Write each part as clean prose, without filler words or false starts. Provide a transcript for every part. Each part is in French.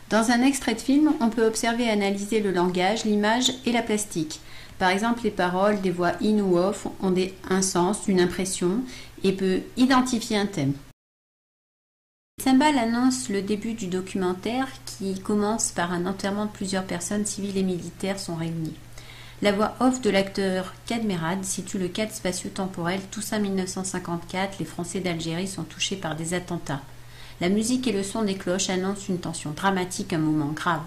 Dans un extrait de film, on peut observer et analyser le langage, l'image et la plastique. Par exemple, les paroles des voix in ou off ont un sens, une impression et peut identifier un thème. Les cymbales annoncent le début du documentaire qui commence par un enterrement de plusieurs personnes civiles et militaires sont réunies. La voix off de l'acteur Kadmerad situe le cadre spatio-temporel Toussaint 1954, les Français d'Algérie sont touchés par des attentats. La musique et le son des cloches annoncent une tension dramatique, un moment grave.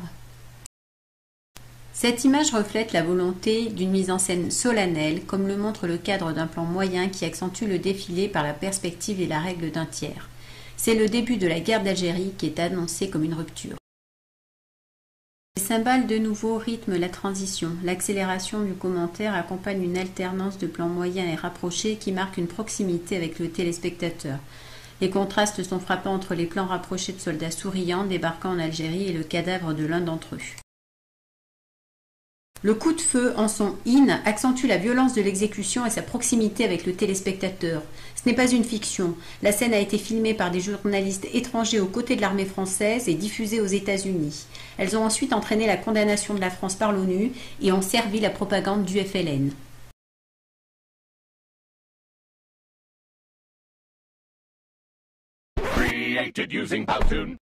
Cette image reflète la volonté d'une mise en scène solennelle, comme le montre le cadre d'un plan moyen qui accentue le défilé par la perspective et la règle d'un tiers. C'est le début de la guerre d'Algérie qui est annoncé comme une rupture. Les cymbales de nouveau rythment la transition. L'accélération du commentaire accompagne une alternance de plans moyens et rapprochés qui marque une proximité avec le téléspectateur. Les contrastes sont frappants entre les plans rapprochés de soldats souriants débarquant en Algérie et le cadavre de l'un d'entre eux. Le coup de feu en son in accentue la violence de l'exécution et sa proximité avec le téléspectateur. Ce n'est pas une fiction. La scène a été filmée par des journalistes étrangers aux côtés de l'armée française et diffusée aux États-Unis. Elles ont ensuite entraîné la condamnation de la France par l'ONU et ont servi la propagande du FLN. Created using Powtoon.